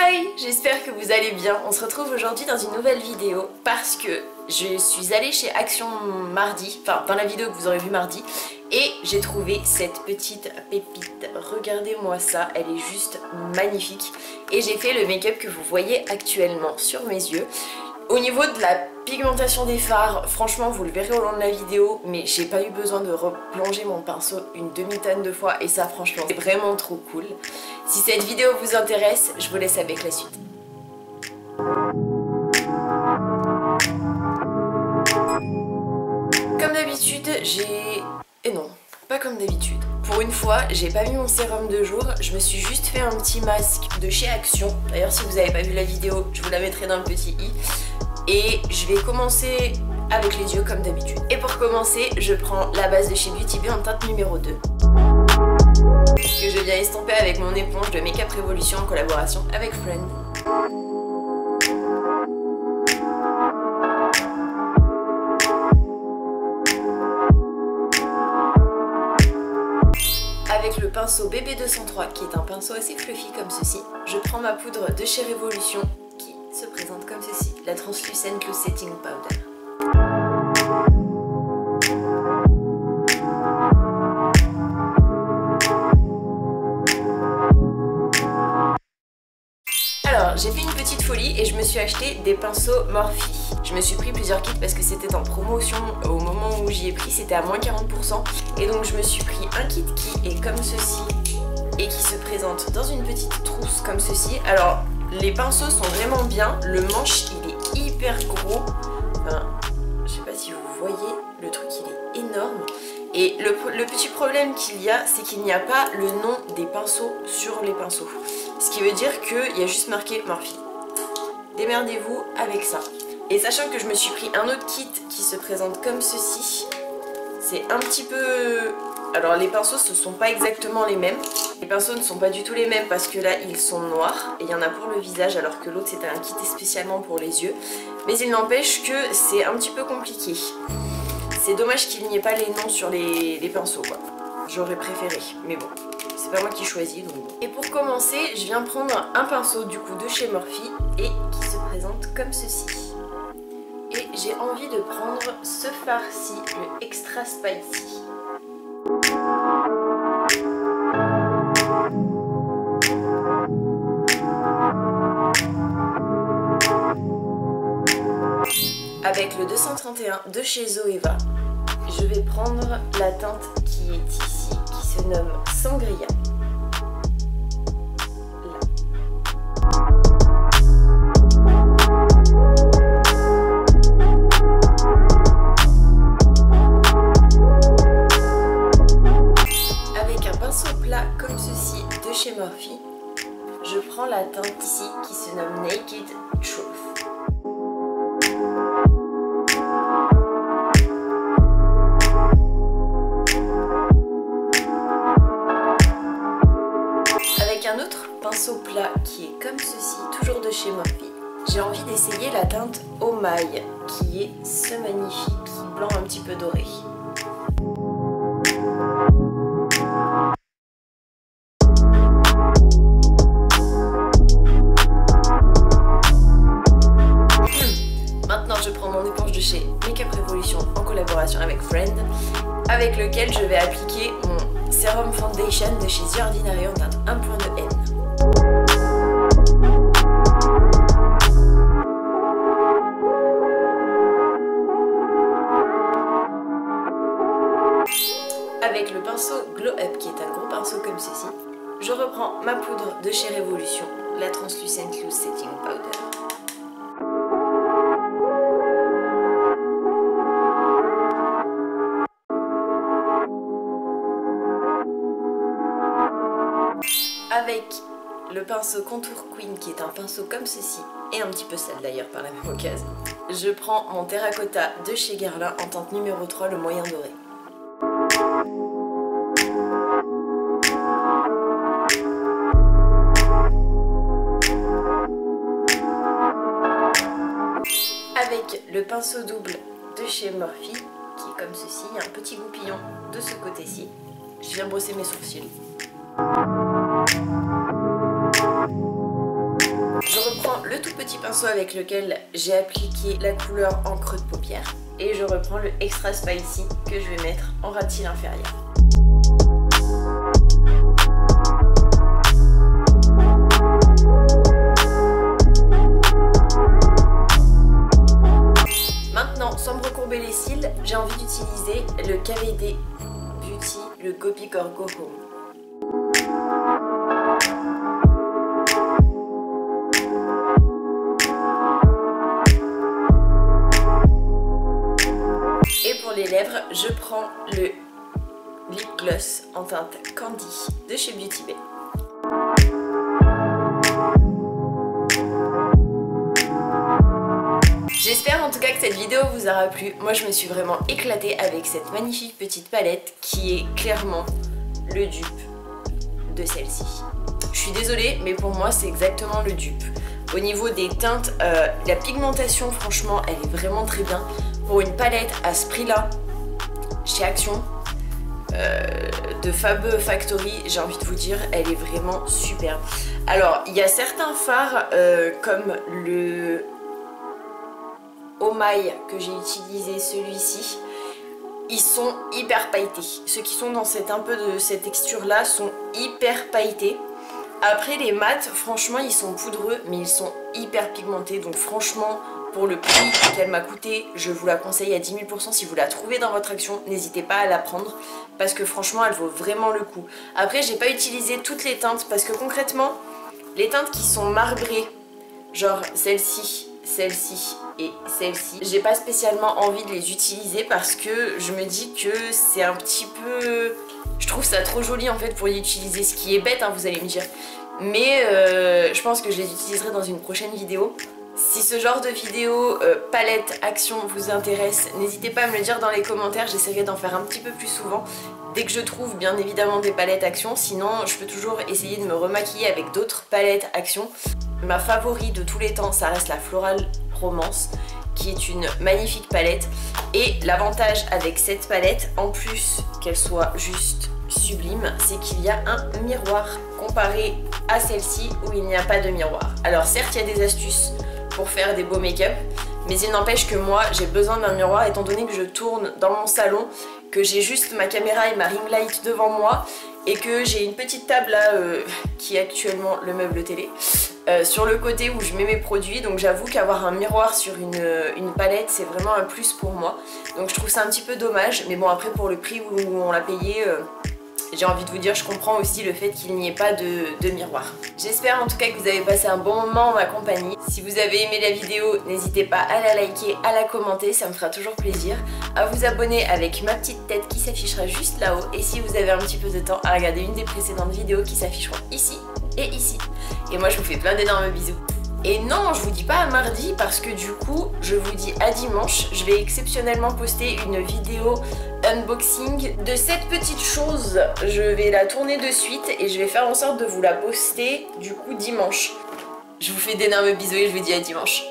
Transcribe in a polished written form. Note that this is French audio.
Hi, j'espère que vous allez bien. On se retrouve aujourd'hui dans une nouvelle vidéo parce que je suis allée chez Action mardi, enfin dans la vidéo que vous aurez vu mardi, et j'ai trouvé cette petite pépite. Regardez-moi ça, elle est juste magnifique. Et j'ai fait le make-up que vous voyez actuellement sur mes yeux. Au niveau de la pigmentation des fards, franchement vous le verrez au long de la vidéo, mais j'ai pas eu besoin de replonger mon pinceau une demi-tonne de fois et ça franchement c'est vraiment trop cool. Si cette vidéo vous intéresse, je vous laisse avec la suite. Comme d'habitude, Et non, pas comme d'habitude. Pour une fois, j'ai pas mis mon sérum de jour, je me suis juste fait un petit masque de chez Action. D'ailleurs si vous avez pas vu la vidéo, je vous la mettrai dans le petit i. Et je vais commencer avec les yeux comme d'habitude. Et pour commencer, je prends la base de chez Beauty Bay en teinte numéro 2. Que je viens estomper avec mon éponge de Make Up Revolution en collaboration avec Friend. Avec le pinceau BB203 qui est un pinceau assez fluffy comme ceci, je prends ma poudre de chez Revolution qui se présente comme ceci, la Translucent Glow Setting Powder. Alors j'ai fait une petite folie et je me suis acheté des pinceaux Morphe. Je me suis pris plusieurs kits parce que c'était en promotion au moment où j'y ai pris, c'était à moins 40%. Et donc je me suis pris un kit qui est comme ceci et qui se présente dans une petite trousse comme ceci. Alors les pinceaux sont vraiment bien, le manche il est hyper gros. Enfin, je sais pas si vous voyez, le truc il est énorme. Et le petit problème qu'il y a, c'est qu'il n'y a pas le nom des pinceaux sur les pinceaux. Ce qui veut dire qu'il y a juste marqué Morphe. Démerdez-vous avec ça. Et sachant que je me suis pris un autre kit qui se présente comme ceci, c'est un petit peu... Alors les pinceaux ce sont pas exactement les mêmes. Les pinceaux ne sont pas du tout les mêmes parce que là ils sont noirs et il y en a pour le visage alors que l'autre c'était un kit spécialement pour les yeux. Mais il n'empêche que c'est un petit peu compliqué. C'est dommage qu'il n'y ait pas les noms sur les pinceaux quoi. J'aurais préféré, mais bon. C'est pas moi qui choisis donc bon. Et pour commencer, je viens prendre un pinceau du coup de chez Morphe et qui se présente comme ceci. Et j'ai envie de prendre ce fard-ci, le Extra Spicy. Avec le 231 de chez Zoeva, je vais prendre la teinte qui est ici, qui se nomme Sangria. Comme ceci de chez Morphe, je prends la teinte ici qui se nomme Naked Truth. Avec un autre pinceau plat qui est comme ceci, toujours de chez Morphe, j'ai envie d'essayer la teinte Oh My qui est ce magnifique blanc un petit peu doré. Je prends mon éponge de chez Make Up Revolution en collaboration avec Friend, avec lequel je vais appliquer mon sérum foundation de chez The Ordinary en teinte 1.2 N. Avec le pinceau Glow Up qui est un gros pinceau comme ceci, je reprends ma poudre de chez Revolution, la Translucent Glow Setting Powder. Avec le pinceau Contour Queen qui est un pinceau comme ceci et un petit peu sale d'ailleurs par la même occasion, je prends mon terracotta de chez Guerlain en teinte numéro 3, le moyen doré. Avec le pinceau double de chez Morphe qui est comme ceci, il y a un petit goupillon de ce côté-ci, je viens brosser mes sourcils. le tout petit pinceau avec lequel j'ai appliqué la couleur en creux de paupière. Et je reprends le Extra Spicy que je vais mettre en ras de cils inférieur. Maintenant, sans me recourber les cils, j'ai envie d'utiliser le KVD Beauty, le Go Big or Go Home. Et pour les lèvres, je prends le lip gloss en teinte Candy de chez Beauty Bay. J'espère en tout cas que cette vidéo vous aura plu. Moi je me suis vraiment éclatée avec cette magnifique petite palette qui est clairement le dupe de celle-ci. Je suis désolée mais pour moi c'est exactement le dupe. Au niveau des teintes, la pigmentation franchement elle est vraiment très bien. Pour une palette à ce prix là, chez Action, de Fab Factory, j'ai envie de vous dire, elle est vraiment superbe. Alors il y a certains fards comme le Oh My que j'ai utilisé, celui-ci, ils sont hyper pailletés. Ceux qui sont dans un peu de cette texture là sont hyper pailletés. Après les mats, franchement ils sont poudreux mais ils sont hyper pigmentés, donc franchement pour le prix qu'elle m'a coûté, je vous la conseille à 10 000 %. Si vous la trouvez dans votre Action, n'hésitez pas à la prendre parce que franchement elle vaut vraiment le coup. Après j'ai pas utilisé toutes les teintes parce que concrètement les teintes qui sont marbrées, genre celle-ci, celle-ci et celle-ci, j'ai pas spécialement envie de les utiliser parce que je me dis que c'est un petit peu... Je trouve ça trop joli en fait pour y utiliser, ce qui est bête hein, vous allez me dire. Mais je pense que je les utiliserai dans une prochaine vidéo. Si ce genre de vidéo palette Action vous intéresse, n'hésitez pas à me le dire dans les commentaires, j'essaierai d'en faire un petit peu plus souvent. Dès que je trouve bien évidemment des palettes Action, sinon je peux toujours essayer de me remaquiller avec d'autres palettes Action. Ma favorite de tous les temps, ça reste la Floral Romance, qui est une magnifique palette. Et l'avantage avec cette palette, en plus qu'elle soit juste sublime, c'est qu'il y a un miroir comparé à celle-ci où il n'y a pas de miroir. Alors certes, il y a des astuces pour faire des beaux make-up, mais il n'empêche que moi j'ai besoin d'un miroir étant donné que je tourne dans mon salon, que j'ai juste ma caméra et ma ring light devant moi et que j'ai une petite table là qui est actuellement le meuble télé sur le côté où je mets mes produits, donc j'avoue qu'avoir un miroir sur une palette c'est vraiment un plus pour moi, donc je trouve ça un petit peu dommage, mais bon après pour le prix où on l'a payé, j'ai envie de vous dire, je comprends aussi le fait qu'il n'y ait pas de miroir. J'espère en tout cas que vous avez passé un bon moment en ma compagnie. Si vous avez aimé la vidéo, n'hésitez pas à la liker, à la commenter, ça me fera toujours plaisir. À vous abonner avec ma petite tête qui s'affichera juste là-haut. Et si vous avez un petit peu de temps, à regarder une des précédentes vidéos qui s'afficheront ici et ici. Et moi je vous fais plein d'énormes bisous. Et non, je vous dis pas à mardi parce que du coup, je vous dis à dimanche. Je vais exceptionnellement poster une vidéo unboxing de cette petite chose. Je vais la tourner de suite et je vais faire en sorte de vous la poster du coup dimanche. Je vous fais d'énormes bisous et je vous dis à dimanche.